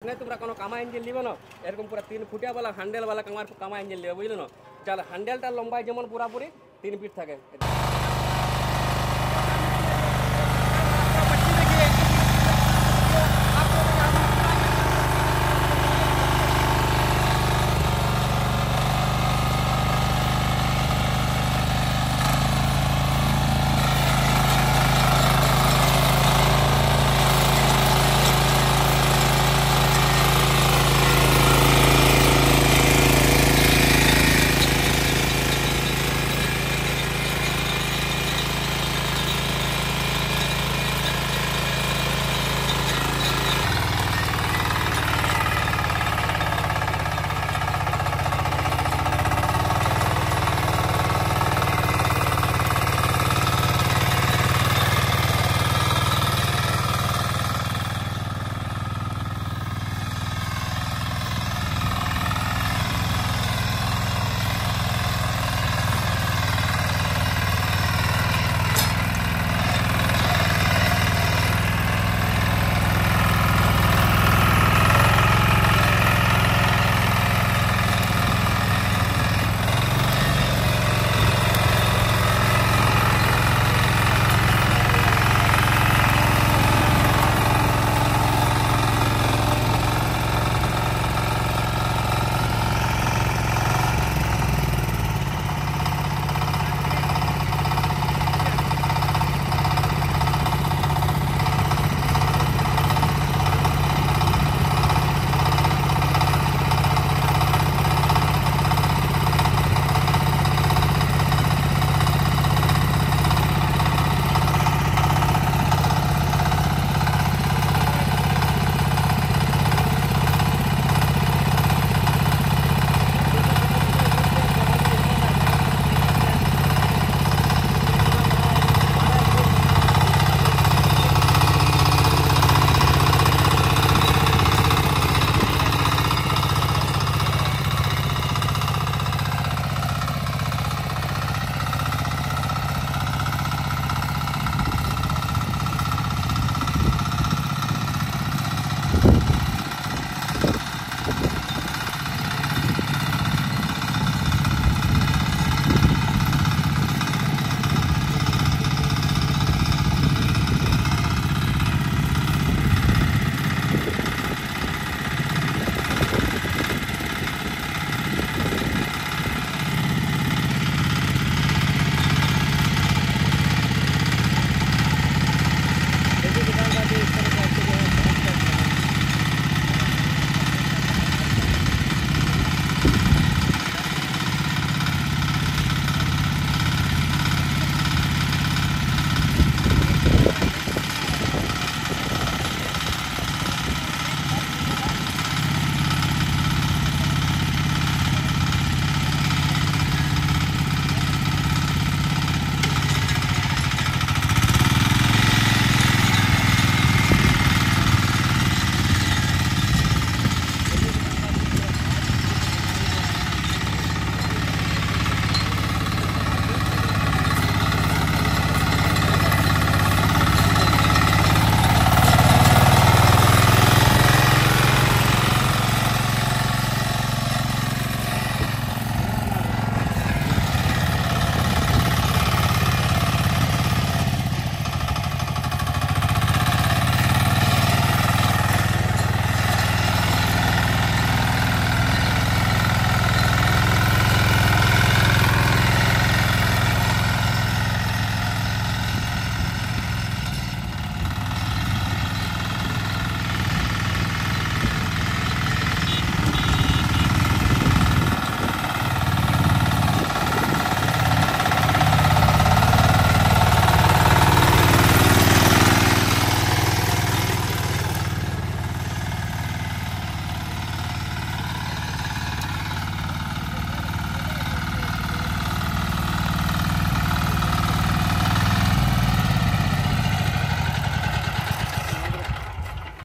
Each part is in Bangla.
नहीं তোমরা কোনো কামা ইঞ্জিন নিবে না এরকম পুরো 3 ফুটিয়া वाला হ্যান্ডেল वाला কামা ইঞ্জিন নিবে বুঝলে না চল হ্যান্ডেলটা লম্বাই যেমন পুরোপুরি 3 ফিট থাকে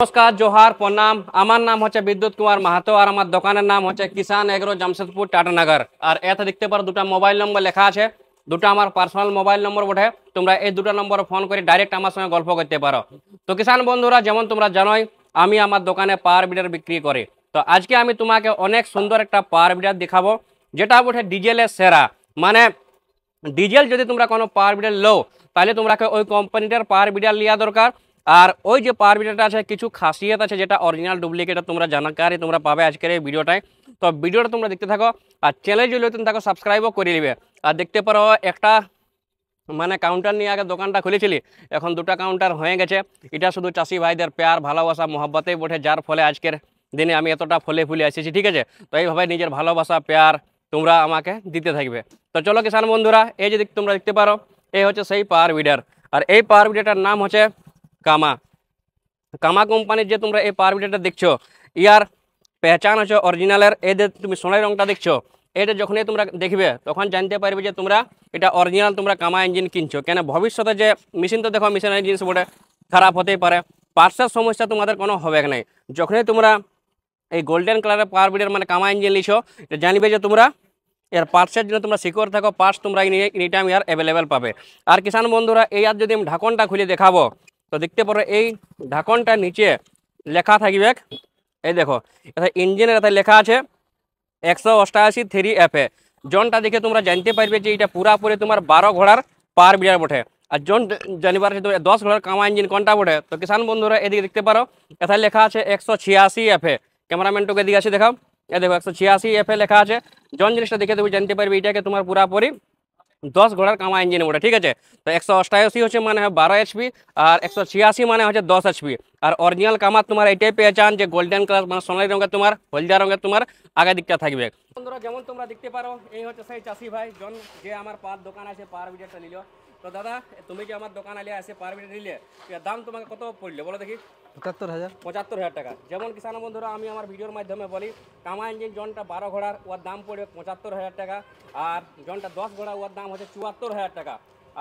नमस्कार जोहार प्रणाम আমার নাম হচ্ছে বিদ্যুৎ কুমার মাহাতো আর আমার দোকানের নাম হচ্ছে কিষান এগ্রো জামশেদপুর টাটানগর আর এতে দেখতে পারো দুটো মোবাইল নম্বর লেখা আছে দুটো আমার পার্সোনাল মোবাইল নম্বর বটে তোমরা এই দুটো নম্বরে ফোন করে ডাইরেক্ট আমার সঙ্গে গল্প করতে পারো তো কিষান বন্ধুরা যেমন তোমরা জানোই আমি আমার দোকানে পাওয়ার বিডার বিক্রি করি। তো আজকে আমি তোমাকে অনেক সুন্দর একটা পাওয়ার বিডার দেখাবো, যেটা বটে ডিজেলের সেরা। মানে ডিজেল যদি তোমরা কোনো পাওয়ার বিডার লো, তাহলে তোমরা ওই কোম্পানিটার পাওয়ার বিডার লিয়া দরকার। আর ওই যে পাওয়ার বিডারটা আছে কিছু খাসিয়ত আছে, যেটা অরিজিনাল ডুপ্লিকেট তোমরা জানাকারি তোমরা পাবে আজকের এই ভিডিওটায়। তো ভিডিওটা তোমরা দেখতে থাকো, আর চ্যানেল যদি নতুন থাকো সাবস্ক্রাইবও করে নিবে। আর দেখতে পারো একটা মানে কাউন্টার নিয়ে আগে দোকানটা খুলেছিলি, এখন দুটা কাউন্টার হয়ে গেছে। এটা শুধু চাষি ভাইদের প্যার ভালোবাসা মহব্বতেই বটে, যার ফলে আজকের দিনে আমি এতটা ফলে ফুলে এসেছি। ঠিক আছে, তো এইভাবে নিজের ভালোবাসা প্যার তোমরা আমাকে দিতে থাকবে। তো চলো কিষান বন্ধুরা, এই যে তোমরা দেখতে পারো, এই হচ্ছে সেই পাওয়ার বিডার। আর এই পাওয়ার বিডারটার নাম হচ্ছে কামা। কামা কোম্পানির যে তোমরা এই পাওয়ার বিডারটা দেখছো, ইয়ার পেহচান হচ্ছে অরিজিনালের। এই যে তুমি সোনালি রংটা দেখছো, এটা যখনই তোমরা দেখবে তখন জানতে পারবে যে তোমরা এটা অরিজিনাল তোমরা কামা ইঞ্জিন কিনছো। কেন ভবিষ্যতে যে মেশিন, তো দেখো মেশিনের জিনিস বটে খারাপ হতেই পারে, পার্টসের সমস্যা তোমাদের কোনো হবে না। যখনই তোমরা এই গোল্ডেন কালারের পাওয়ার বিডার মানে কামা ইঞ্জিন লিছো, জানবে যে তোমরা এর পার্টসের জন্য তোমরা সিকিউর থাকো, পার্টস তোমরা এনি টাইম ইয়ার অ্যাভেলেবেল পাবে। আর কিষান বন্ধুরা, এই আর যদি আমি ঢাকনটা খুলে দেখাবো, তো দেখতে পারো এই ঢাকনটার নিচে লেখা থাকবে, এই দেখো এটা ইঞ্জিনের এতে লেখা আছে 188 3FA। জনটা দেখে তোমরা জানতে পারবে যে এটা পুরাপুরি তোমার 12 ঘোড়ার পাওয়ার বিডার বটে। আর জন জানিবার আছে তোমার 10 ঘোড়ার কামা ইঞ্জিন কোনটা বটে। তো কিষান বন্ধুরা এদিকে দেখতে পারো, এতে লেখা আছে 186FA। ক্যামেরাম্যানটুকে এদিকে আছে দেখাও, এ দেখো 186FA লেখা আছে। জন জিনিসটা দেখে তুমি জানতে পারবে এটাকে তোমার পুরাপুরি 10 ঘোড়ার কামা ইঞ্জিন বটে। ঠিক আছে, তো 188 হচ্ছে মানে 12 HP, আর 186 মানে হচ্ছে 10 HP। আর অরিজিনাল কামা তোমার এটাই পেয়েছান যে গোল্ডেন কালার মানে সোনালি রঙের তোমার হলদিয়া রঙের তোমার আগে দিকটা থাকবে। বন্ধুরা যেমন তোমরা দেখতে পারো, এই হচ্ছে সেই চাষি ভাই জন যে আমার পাওয়ার দোকান আছে পাওয়ার বিডারটা নিল। তো দাদা, তুমি যে আমার দোকান আলিয়া আছে পাওয়ার বিডার নিলে, দাম তোমাকে কত পড়লে বলো দেখি? 75,000 টাকা। যেমন কিষান বন্ধুরা আমি আমার ভিডিওর মাধ্যমে বলি, কামা ইঞ্জিন জনটা 12 ঘোড়ার ওর দাম পড়বে 75,000 টাকা, আর জনটা 10 ঘোড়া ওর দাম হচ্ছে 74,000 টাকা।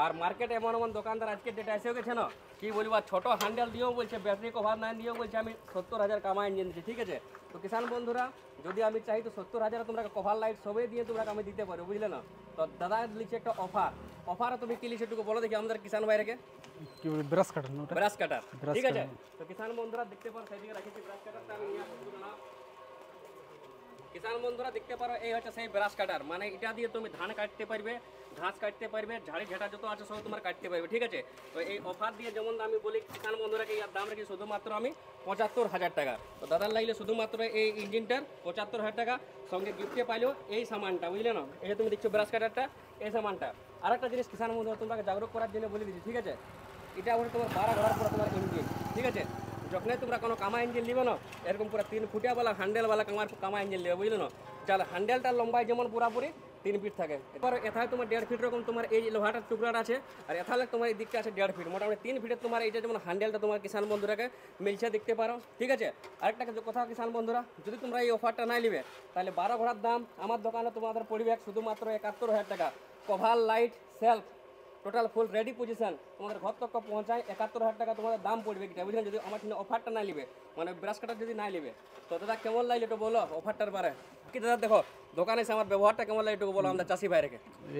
আর মার্কেটে এমন এমন দোকানদার আজকে ডেটা এসেও গেছে না, কি বলবো, ছোটো হ্যান্ডেল দিয়েও বলছে, ব্যাটারি কভার নাই দিয়েও বলছে আমি 70,000 কামা ইঞ্জিন দিচ্ছি। ঠিক আছে, তো কিষান বন্ধুরা যদি আমি চাই তো 70,000 তোমরা কভার লাইট সবই দিয়ে তোমরা আমি দিতে পারো, বুঝলে না? তো দাদা লিখছে একটা অফার তুমি কি লিখছে একটু বলো দেখি আমাদের কিষান ভাইরাকে। কি বলি, ব্রাশ কাটার। ঠিক আছে, তো কিষান বন্ধুরা দেখতে পারো সেদিকে রাখেছি ব্রাশ কাটারটা আমি নিয়ে আসবো না। কিষান বন্ধুরা দেখতে পারো, এই হচ্ছে সেই ব্রাশ কাটার। মানে এটা দিয়ে তুমি ধান কাটতে পারবে, ঘাস কাটতে পারবে, ঝাড়ি ঝাঁটা যত আছে সব তোমার কাটতে পারবে। ঠিক আছে, তো এই অফার দিয়ে যেমন আমি বলি কিষান বন্ধুরাকে, এর দাম রাখি শুধুমাত্র আমি 75,000 টাকা। তো দাদার লাগলে শুধুমাত্র এই ইঞ্জিনটার 75,000 টাকা, সঙ্গে গিফটে পাইলেও এই সামানটা, বুঝলে না? এই যে তুমি দেখছো ব্রাশ কাটারটা, এই সামানটা। আর একটা জিনিস কিষান বন্ধুরা তোমাকে জাগরুক করার জন্য বলে দিচ্ছি। ঠিক আছে, এটা হচ্ছে তোমার 12 ঘোড়ার পর তোমার ইঞ্জিন। ঠিক আছে, যখনই তোমরা কোনো কামা ইঞ্জিন নিবে না, এরকম পুরো 3 ফুটিয়াওয়ালা হ্যান্ডেলওয়ালা কামা ইঞ্জিন নেবে, বুঝলে না? যার হ্যান্ডেলটা লম্বায় যেমন পুরাপুরি 3 ফিট থাকে, এবার এথায় তোমার 1.5 ফিট রকম তোমার এই লোহাটার টুকরাটা আছে, আর এথালে তোমার এই দিকটা আছে 1.5 ফিট, মোটামুটি 3 ফিটের তোমার এইটা যেমন হ্যান্ডেলটা তোমার কিষান বন্ধুরাকে মিলছে দেখতে পারো। ঠিক আছে, আরেকটা কথা কিষান বন্ধুরা, যদি তোমরা এই অফারটা না নিবে, তাহলে 12 ঘোড়ার দাম আমার দোকানে তোমাদের পড়বে শুধুমাত্র 71,000 টাকা। Cover light self total full ready position তোমাদের ঘর তক পৌঁছায় 71,000 টাকা তোমাদের দাম পড়বে। কিটা বুঝলেন? যদি আমার অফারটা না নিবে, মানে ব্রাশ কাটার যদি না নিবে, তো দাদা কেমন লাগলে একটু বলো অফারটার বারে। কি দাদা দেখো দোকানে এসে আমার ব্যবহারটা কেমন লাগে একটু বলো আমাদের চাষি ভাইরাকে।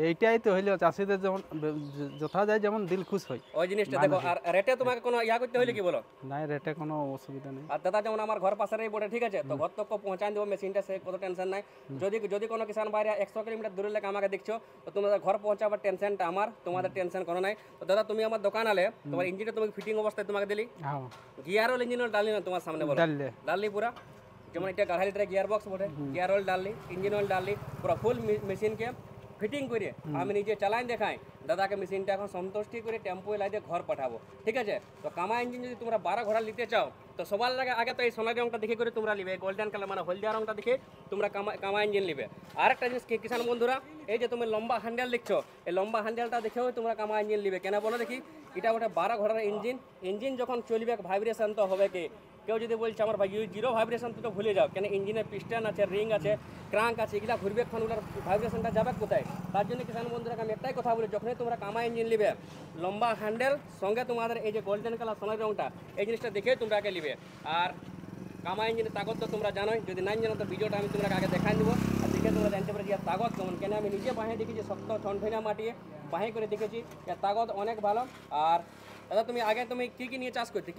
এইটাই তো হইলো চাষিদের যেমন যথা যায় যেমন দিল খুশ হয় ওই জিনিসটা দেখো। আর রেটে তোমাকে কোনো ইয়া করতে হইলে কি বলো? নাই, রেটে কোনো অসুবিধা নেই। আর দাদা যেমন আমার ঘর পাশেরই বটে, ঠিক আছে, তো ঘর তক পৌঁছায় দেবো মেশিনটা, সে কত টেনশন নাই। যদি কোনো কিষান ভাইরা 100 কিলোমিটার দূরে লেগে আমাকে দেখছো, তো তোমাদের ঘর পৌঁছাবার টেনশনটা আমার, তোমাদের টেনশন কোনো নাই। তো দাদা তুমি আমার দোকান আলে তোমার ইঞ্জিনটা তোমাকে ফিটিং অবস্থায় তোমাকে দিলি, গিয়ার অয়েল ইঞ্জিন অয়েল ডালি না তোমার সামনে বলো, ডাললি পুরা যেমন এটা 1.5 লিটার গিয়ার বক্স বটে, গিয়ার অয়েল ডাললি, ইঞ্জিন অয়েল ডাললি, পুরো ফুল মেশিনকে ফিটিং করে আমি নিজে চালাই দেখাই দাদাকে। মেশিনটা এখন সন্তুষ্টি করে টেম্পো লাইতে ঘর পাঠাবো। ঠিক আছে, তো কামা ইঞ্জিন যদি তোমরা 12 ঘোড়া নিতে চাও, তো সবার আগে তো এই সোনালি রংটা দেখে করে তোমরা নিবে, গোল্ডেন কালার মানে হলদিয়া রংটা দেখে তোমরা কামা ইঞ্জিন নিবে। আর একটা জিনিস কিষান বন্ধুরা, এই যে তুমি লম্বা হ্যান্ডেল দেখছো, এই লম্বা হ্যান্ডেলটা দেখেও তোমরা কামা ইঞ্জিন নিবে। কেন বলো দেখি? এটা ওটা 12 ঘোড়ার ইঞ্জিন যখন চলবে ভাইব্রেশন তো হবে কি। কেউ যদি বলছে আমার ভাই জিরো ভাইব্রেশন তো ভুলে যাও, কেন ইঞ্জিনের পিস্টন আছে, রিং আছে, ক্রাঙ্ক আছে, এগুলা ঘুরবে এখন, ওগুলোর ভাইব্রেশনটা যাবে কোথায়? তার জন্য কিষান বন্ধুরা আমি একটাই কথা বলি, যখনই তোমরা কামা ইঞ্জিন নিবে, লম্বা হ্যান্ডেল সঙ্গে তোমাদের এই যে গোল্ডেন কালার সোনালি রংটা, এই জিনিসটা দেখেই তোমরা আগে নিবে। আর কামা ইঞ্জিনের তাগত তো তোমরা জানোই, যদি নাই জানো তো ভিডিওটা আমি তোমরা আগে দেখাই দেবো, আর দেখে তোমরা জানতে পারি যে তাগত কেমন। কেন আমি নিজে বাহে দেখেছি, শক্ত ঠনঠনা মাটিয়ে বাহে করে দেখেছি, এর তাগত অনেক ভালো। আর দাদা তুমি আগে তুমি কি নিয়ে চাষ করতে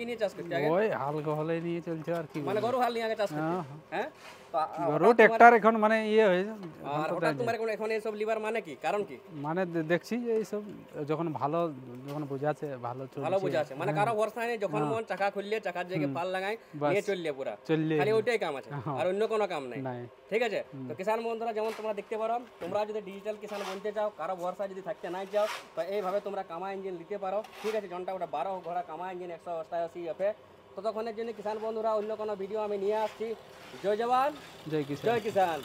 আগে? ওই হাল গহলে নিয়ে চলছে আর কি মানে গরু হাল নিয়ে আগে চাষ করতে? হ্যাঁ, তো গরু ট্রাক্টর এখন মানে ইয়ে হয়েছে আর হঠাৎ তোমার এখন এইসব লিবার মানে কি, কারণ কি? মানে দেখছি যে এইসব যখন যখন বোঝাচ্ছে ভালো ভালো বোঝা আছে, মানে কারো ভরসা নেই, যখন মন চাকা খুললে চাকার জায়গায় পাল লাগাই নিয়ে চললে পুরা, চললে খালি ওইটাই কাম আছে, আর অন্য কোনো কাম নাই। নাই। ঠিক আছে, তো কিষান বন্ধুরা যেমন তোমরা দেখতে পারো, তোমরা যদি ডিজিটাল কিষান বনতে চাও, কারো ভরসা যদি থাকতে নাই চাও, তো এইভাবে তোমরা কামা ইঞ্জিন নিতে পারো। ঠিক আছে, ঘন্টা ওটা 12 ঘোড়া কামা ইঞ্জিন 188 এফে। ততক্ষণের জন্য কিষান বন্ধুরা অন্য কোনো ভিডিও আমি নিয়ে আসছি। জয় জওয়ান, জয় কিষান। জয় কিষান।